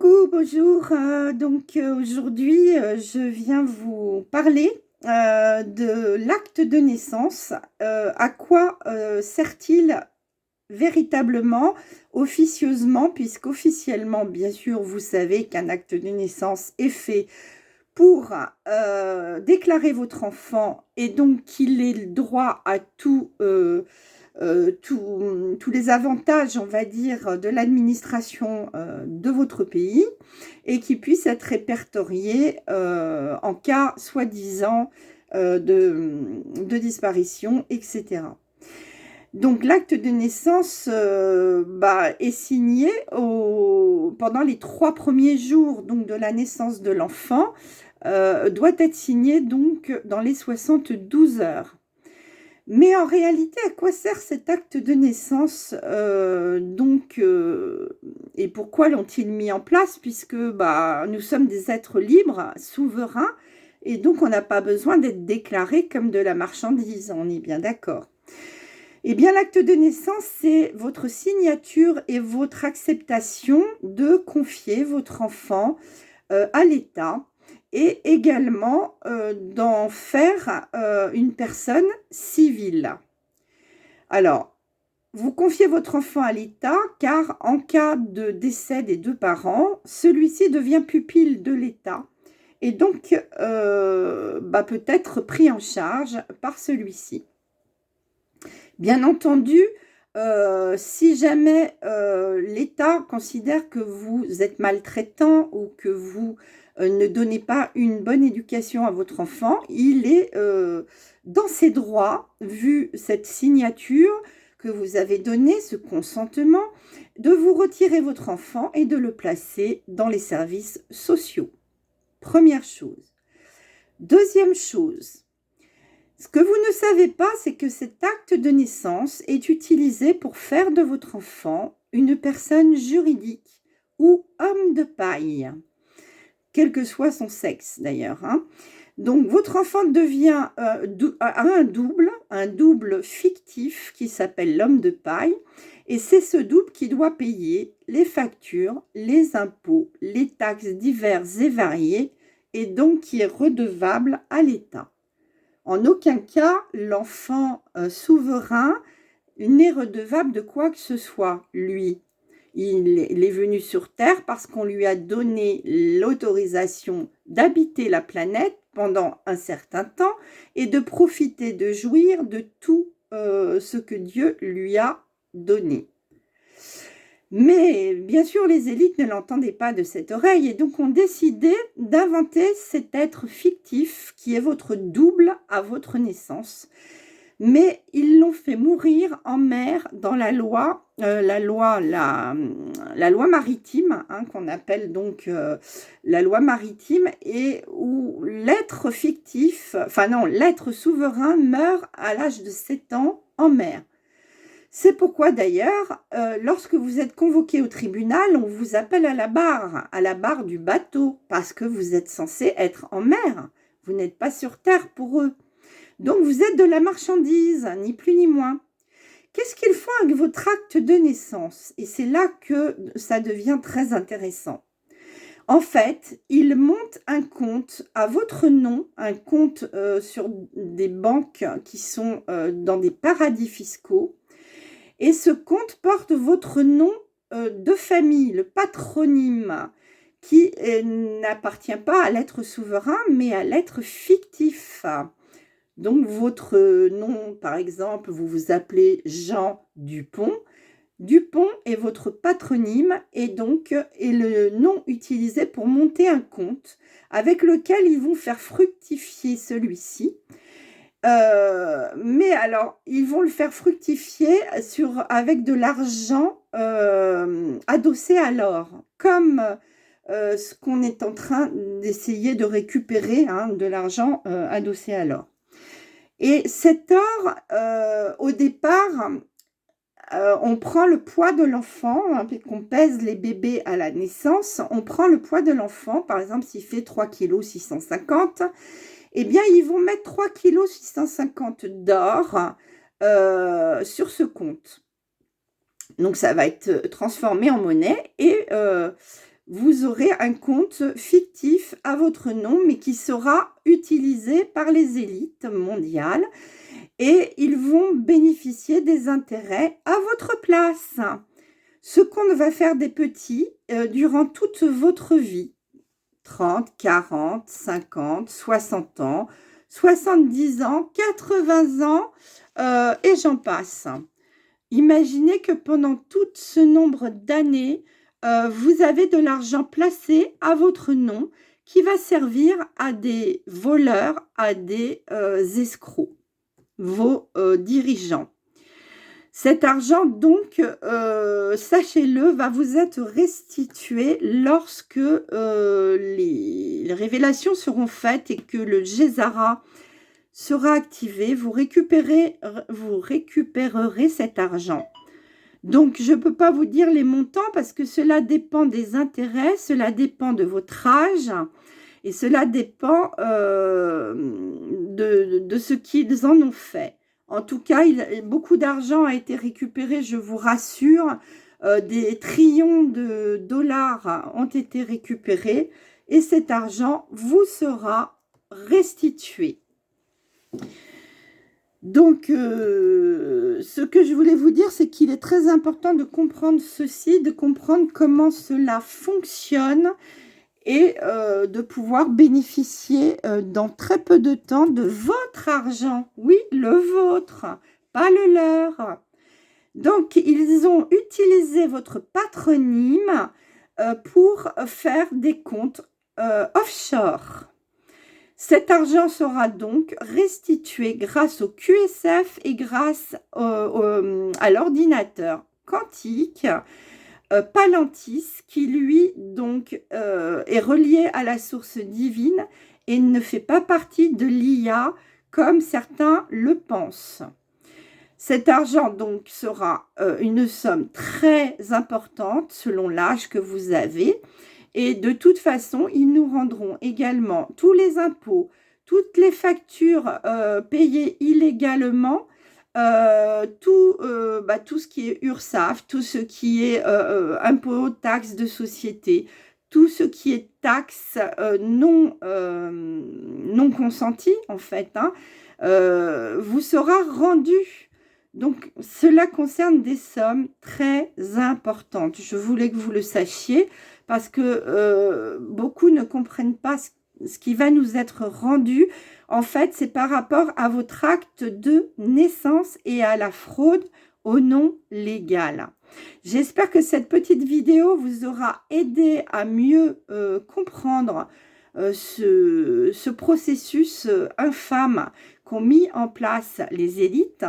Coucou, bonjour. Aujourd'hui, je viens vous parler de l'acte de naissance. À quoi sert-il véritablement, officieusement, puisqu'officiellement, bien sûr, vous savez qu'un acte de naissance est fait pour déclarer votre enfant et donc qu'il ait le droit à tous les avantages, on va dire, de l'administration de votre pays et qui puisse être répertorié en cas soi-disant de disparition, etc. Donc l'acte de naissance est signé pendant les 3 premiers jours donc, de la naissance de l'enfant, doit être signé donc dans les 72 heures. Mais en réalité, à quoi sert cet acte de naissance et pourquoi l'ont-ils mis en place? Puisque nous sommes des êtres libres, souverains, et donc on n'a pas besoin d'être déclarés comme de la marchandise, on est bien d'accord. Eh bien, l'acte de naissance, c'est votre signature et votre acceptation de confier votre enfant à l'État et également d'en faire une personne civile. Alors, vous confiez votre enfant à l'État car en cas de décès des 2 parents, celui-ci devient pupille de l'État et donc peut être pris en charge par celui-ci. Bien entendu, si jamais l'État considère que vous êtes maltraitant ou que vous ne donnez pas une bonne éducation à votre enfant, il est dans ses droits, vu cette signature que vous avez donnée, ce consentement, de vous retirer votre enfant et de le placer dans les services sociaux. Première chose. Deuxième chose. Ce que vous ne savez pas, c'est que cet acte de naissance est utilisé pour faire de votre enfant une personne juridique ou homme de paille, quel que soit son sexe d'ailleurs. Donc votre enfant devient un double fictif qui s'appelle l'homme de paille, et c'est ce double qui doit payer les factures, les impôts, les taxes diverses et variées, et donc qui est redevable à l'État. En aucun cas, l'enfant souverain n'est redevable de quoi que ce soit, lui. Il est venu sur Terre parce qu'on lui a donné l'autorisation d'habiter la planète pendant un certain temps et de profiter, de jouir de tout ce que Dieu lui a donné. Mais bien sûr, les élites ne l'entendaient pas de cette oreille et donc ont décidé d'inventer cet être fictif qui est votre double à votre naissance. Mais ils l'ont fait mourir en mer dans la loi maritime, qu'on appelle donc la loi maritime, et où l'être souverain meurt à l'âge de 7 ans en mer. C'est pourquoi d'ailleurs, lorsque vous êtes convoqué au tribunal, on vous appelle à la barre du bateau, parce que vous êtes censé être en mer. Vous n'êtes pas sur terre pour eux. Donc vous êtes de la marchandise, ni plus ni moins. Qu'est-ce qu'ils font avec votre acte de naissance? Et c'est là que ça devient très intéressant. En fait, ils montent un compte à votre nom, un compte sur des banques qui sont dans des paradis fiscaux. Et ce compte porte votre nom de famille, le patronyme, qui n'appartient pas à l'être souverain, mais à l'être fictif. Donc, votre nom, par exemple, vous vous appelez Jean Dupont. Dupont est votre patronyme et donc est le nom utilisé pour monter un compte avec lequel ils vont faire fructifier celui-ci. Mais alors, ils vont le faire fructifier avec de l'argent adossé à l'or, comme ce qu'on est en train d'essayer de récupérer, de l'argent adossé à l'or. Et cet or, au départ, on prend le poids de l'enfant, puisqu'on pèse les bébés à la naissance, on prend le poids de l'enfant, par exemple, s'il fait 3,650 kg, eh bien, ils vont mettre 3,650 kg d'or sur ce compte. Donc, ça va être transformé en monnaie et vous aurez un compte fictif à votre nom, mais qui sera utilisé par les élites mondiales et ils vont bénéficier des intérêts à votre place. Ce compte va faire des petits durant toute votre vie. 30, 40, 50, 60 ans, 70 ans, 80 ans, et j'en passe. Imaginez que pendant tout ce nombre d'années, vous avez de l'argent placé à votre nom qui va servir à des voleurs, à des escrocs, vos dirigeants. Cet argent, donc, sachez-le, va vous être restitué lorsque les révélations seront faites et que le Gesara sera activé. Vous récupérerez cet argent. Donc, je ne peux pas vous dire les montants parce que cela dépend des intérêts, cela dépend de votre âge et cela dépend de ce qu'ils en ont fait. En tout cas, beaucoup d'argent a été récupéré, je vous rassure. Des trillions de dollars ont été récupérés et cet argent vous sera restitué. Donc, ce que je voulais vous dire, c'est qu'il est très important de comprendre ceci, de comprendre comment cela fonctionne et de pouvoir bénéficier dans très peu de temps de votre argent. Oui, le vôtre, pas le leur. Donc, ils ont utilisé votre patronyme pour faire des comptes offshore. Cet argent sera donc restitué grâce au QSF et grâce à l'ordinateur quantique Palantis, qui lui donc est relié à la source divine et ne fait pas partie de l'IA comme certains le pensent. Cet argent donc sera une somme très importante selon l'âge que vous avez. Et de toute façon, ils nous rendront également tous les impôts, toutes les factures payées illégalement, tout ce qui est URSSAF, tout ce qui est impôts, taxes de société, tout ce qui est taxes non consenties en fait, hein, vous sera rendu. Donc, cela concerne des sommes très importantes. Je voulais que vous le sachiez parce que beaucoup ne comprennent pas ce qui va nous être rendu. En fait, c'est par rapport à votre acte de naissance et à la fraude au nom légal. J'espère que cette petite vidéo vous aura aidé à mieux comprendre ce processus infâme qu'ont mis en place les élites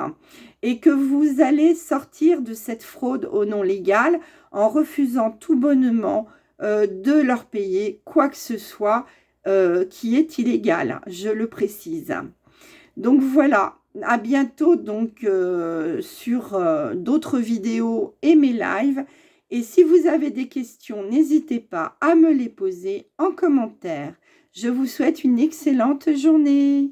et que vous allez sortir de cette fraude au nom légal en refusant tout bonnement de leur payer quoi que ce soit qui est illégal, je le précise. Donc voilà, à bientôt donc sur d'autres vidéos et mes lives. Et si vous avez des questions, n'hésitez pas à me les poser en commentaire. Je vous souhaite une excellente journée.